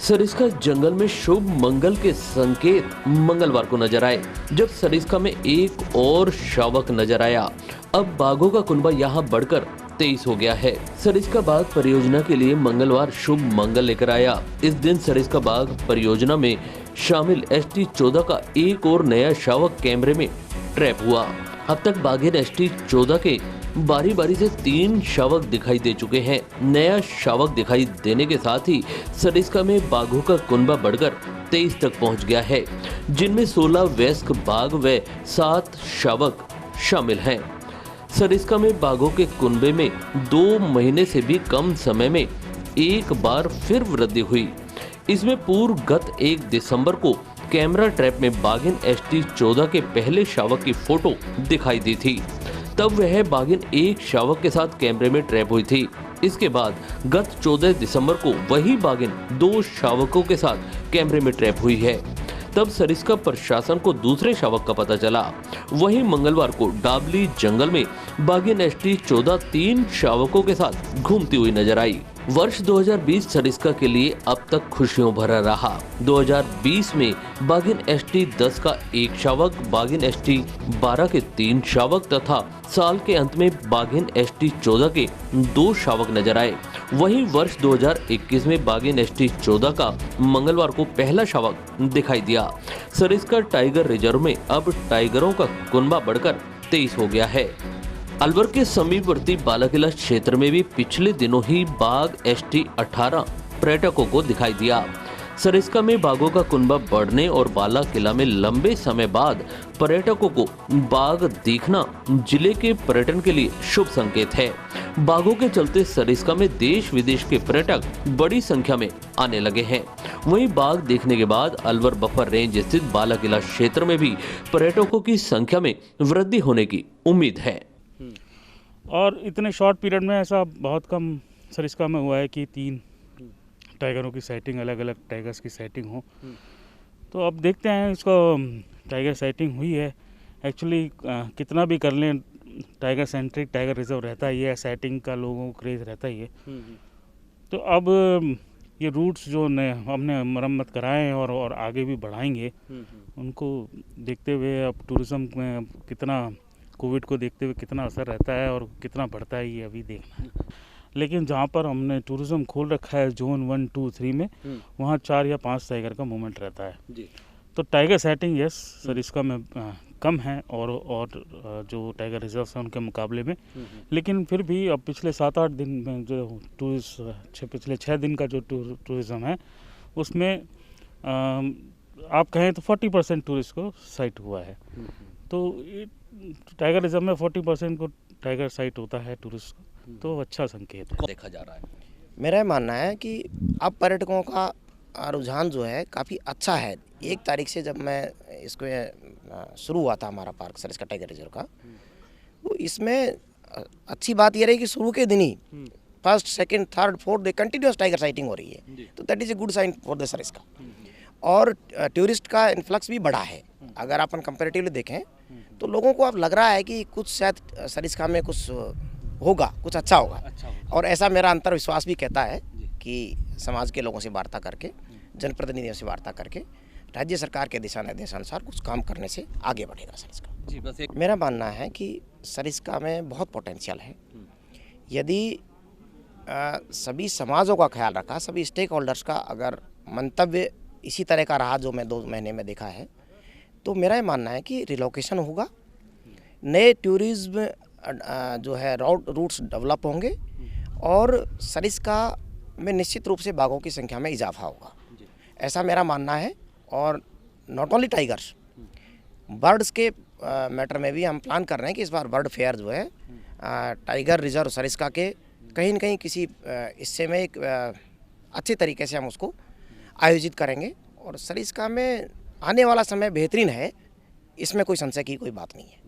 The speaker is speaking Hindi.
सरिस्का जंगल में शुभ मंगल के संकेत मंगलवार को नजर आए, जब सरिस्का में एक और शावक नजर आया। अब बाघों का कुनबा यहाँ बढ़कर 23 हो गया है। सरिस्का बाघ परियोजना के लिए मंगलवार शुभ मंगल लेकर आया। इस दिन सरिस्का बाघ परियोजना में शामिल ST-14 का एक और नया शावक कैमरे में ट्रैप हुआ। अब तक बाघिन ST-14 के बारी बारी से 3 शावक दिखाई दे चुके हैं। नया शावक दिखाई देने के साथ ही सरिस्का में बाघों का कुनबा बढ़कर 23 तक पहुंच गया है, जिनमें 16 वयस्क बाघ व 7 शावक शामिल हैं। सरिस्का में बाघों के कुनबे में 2 महीने से भी कम समय में एक बार फिर वृद्धि हुई। इसमें पूर्व गत 1 दिसंबर को कैमरा ट्रैप में बाघिन ST-14 के पहले शावक की फोटो दिखाई दी थी। तब वह बाघिन एक शावक के साथ कैमरे में ट्रैप हुई थी। इसके बाद गत 14 दिसंबर को वही बाघिन 2 शावकों के साथ कैमरे में ट्रैप हुई है। तब सरिस्का प्रशासन को दूसरे शावक का पता चला। वहीं मंगलवार को डाबली जंगल में बाघिन ST-14 3 शावकों के साथ घूमती हुई नजर आई। वर्ष 2020 सरिस्का के लिए अब तक खुशियों भरा रहा। 2020 में बाघिन ST-10 का 1 शावक, बाघिन ST-12 के 3 शावक तथा साल के अंत में बाघिन ST-14 के 2 शावक नजर आए। वहीं वर्ष 2021 में बाघिन ST-14 का मंगलवार को पहला शावक दिखाई दिया। सरिस्का टाइगर रिजर्व में अब टाइगरों का कुनबा बढ़कर 23 हो गया है। अलवर के समीपवर्ती बालाकिला क्षेत्र में भी पिछले दिनों ही बाघ ST-18 पर्यटकों को दिखाई दिया। सरिस्का में बाघों का कुनबा बढ़ने और बालाकिला में लंबे समय बाद पर्यटकों को बाघ दिखना जिले के पर्यटन के लिए शुभ संकेत है। बाघों के चलते सरिस्का में देश विदेश के पर्यटक बड़ी संख्या में आने लगे हैं। वहीं बाघ देखने के बाद अलवर बफर रेंज स्थित बालाकिला क्षेत्र में भी पर्यटकों की संख्या में वृद्धि होने की उम्मीद है। और इतने शॉर्ट पीरियड में ऐसा बहुत कम सरिस्का में हुआ है कि 3 टाइगरों की साइटिंग, अलग अलग टाइगर्स की साइटिंग हो। तो अब देखते हैं, इसको टाइगर साइटिंग हुई है। एक्चुअली कितना भी कर लें, टाइगर सेंट्रिक टाइगर रिजर्व रहता ही है, साइटिंग का लोगों को क्रेज रहता ही है। तो अब ये रूट्स जो हमने मरम्मत कराए हैं और आगे भी बढ़ाएंगे, उनको देखते हुए अब टूरिज़्म में कितना, कोविड को देखते हुए कितना असर रहता है और कितना बढ़ता है, ये अभी देखना है। लेकिन जहाँ पर हमने टूरिज़्म खोल रखा है जोन 1, 2, 3 में, वहाँ 4 या 5 टाइगर का मूवमेंट रहता है जी। तो टाइगर सेटिंग यस सरिस्का में कम है और जो टाइगर रिजर्व है उनके मुकाबले में। लेकिन फिर भी अब पिछले 7-8 दिन में जो पिछले 6 दिन का जो टूरिज़्म है, उसमें आप कहें तो 40% टूरिस्ट को साइट हुआ है। तो टाइगर रिजर्व में 40% को टाइगर साइट होता है टूरिस्ट को, तो अच्छा संकेत देखा जा रहा है। मेरा मानना है कि अब पर्यटकों का रुझान जो है काफ़ी अच्छा है। 1 तारीख से जब मैं इसको शुरू हुआ था हमारा पार्क सरिस्का टाइगर रिजर्व का, तो इसमें अच्छी बात ये रही कि शुरू के दिन ही 1st, 2nd, 3rd, 4th day continuous tiger sighting हो रही है। तो that is a good sign for the Sariska. और टूरिस्ट का इन्फ्लक्स भी बढ़ा है। अगर अपन कंपेरेटिवली देखें तो लोगों को अब लग रहा है कि कुछ शायद सरिस्का में कुछ होगा, कुछ अच्छा होगा। और ऐसा मेरा अंतर्विश्वास भी कहता है कि समाज के लोगों से वार्ता करके, जनप्रतिनिधियों से वार्ता करके, राज्य सरकार के दिशा निर्देशानुसार कुछ काम करने से आगे बढ़ेगा सरिस्का जी। बस मेरा मानना है कि सरिस्का में बहुत पोटेंशियल है। यदि सभी समाजों का ख्याल रखा, सभी स्टेक होल्डर्स का अगर मंतव्य इसी तरह का रहा जो मैं 2 महीने में देखा है, तो मेरा ये मानना है कि रिलोकेशन होगा, नए टूरिज्म जो है रूट्स डेवलप होंगे और सरिस्का में निश्चित रूप से बाघों की संख्या में इजाफा होगा, ऐसा मेरा मानना है। और नॉट ओनली टाइगर्स, बर्ड्स के मैटर में भी हम प्लान कर रहे हैं कि इस बार बर्ड फेयर जो है टाइगर रिजर्व सरिस्का के कहीं न कहीं किसी हिस्से में एक अच्छे तरीके से हम उसको आयोजित करेंगे। और सरिस्का में आने वाला समय बेहतरीन है, इसमें कोई संशय की कोई बात नहीं है।